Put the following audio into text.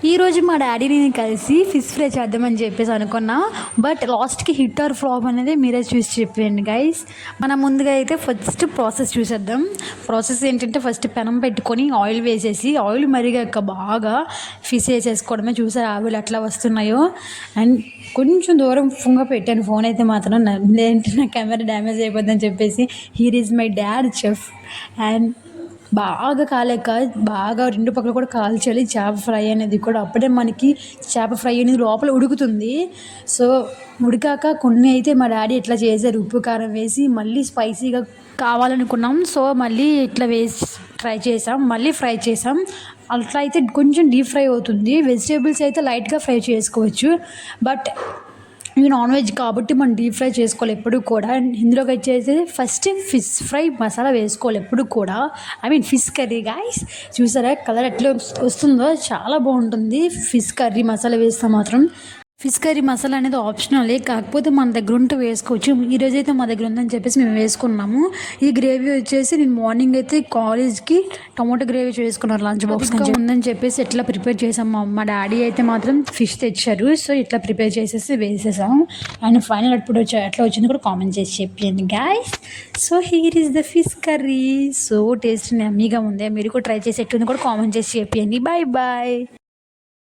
ఈరోజు మా డాడీని కలిసి ఫిష్ ఫ్రై చేద్దామని చెప్పేసి అనుకున్నా. బట్ లాస్ట్కి హిట్ ఆర్ ఫ్లాప్ అనేది మీరే చూసి చెప్పండి గైస్. మనం ముందుగా అయితే ఫస్ట్ ప్రాసెస్ చూసేద్దాం. ప్రాసెస్ ఏంటంటే ఫస్ట్ పెనం పెట్టుకొని ఆయిల్ వేసేసి ఆయిల్ మరిగాక బాగా ఫిష్ వేసేసుకోవడమే. చూసారు ఆవిలు ఎట్లా వస్తున్నాయో. అండ్ కొంచెం దూరం పెట్టాను ఫోన్ అయితే మాత్రం ఏంటి నా కెమెరా డ్యామేజ్ అయిపోద్దని చెప్పేసి. Here is my dad chef. And బాగా కాలేక బాగా రెండు పక్కల కూడా కాల్చాలి చేప ఫ్రై అనేది కూడా. అప్పుడే మనకి చేప ఫ్రై అనేది లోపల ఉడుకుతుంది. సో ఉడికాక కొన్ని అయితే మా డాడీ ఇట్లా చేశారు, ఉప్పు కారం వేసి మళ్ళీ స్పైసీగా కావాలనుకున్నాం. సో మళ్ళీ ఇట్లా వేసి ఫ్రై చేసాం. అట్లా అయితే కొంచెం డీప్ ఫ్రై అవుతుంది. వెజిటేబుల్స్ అయితే లైట్గా ఫ్రై చేసుకోవచ్చు. బట్ ఇవి నాన్ వెజ్ కాబట్టి మనం డీప్ ఫ్రై చేసుకోవాలి ఎప్పుడు కూడా. ఇందులోకి వచ్చేసి ఫస్ట్ ఫిష్ ఫ్రై మసాలా వేసుకోవాలి ఎప్పుడు కూడా. Fish curry guys. చూసారా కలర్ ఎట్లా వస్తుందో, చాలా బాగుంటుంది ఫిష్ కర్రీ మసాలా వేస్తే మాత్రం. ఫిష్ కర్రీ మసాలా అనేది ఆప్షనలే, కాకపోతే మన దగ్గర ఉంటే వేసుకోవచ్చు. ఈరోజు అయితే మా దగ్గర ఉందని చెప్పేసి మేము వేసుకున్నాము. ఈ గ్రేవీ వచ్చేసి నేను మార్నింగ్ అయితే కాలేజ్కి టమాటో గ్రేవీ చేసుకున్నారు లంచ్ బాక్స్గా ఉందని చెప్పేసి ఇట్లా ప్రిపేర్ చేసాం. మా డాడీ అయితే మాత్రం ఫిష్ తెచ్చారు. సో ఇట్లా ప్రిపేర్ చేసేసి వేసేసాం. అండ్ ఫైనల్ ఎప్పుడు ఎట్లా వచ్చింది కూడా కామెంట్ చేసి చెప్పండి guys. So here is the fish curry. So taste యమ్మీగా ఉంది. మీరు కూడా ట్రై చేసి ఎట్లుంది కూడా కామెంట్ చేసి చెప్పండి. Bye bye.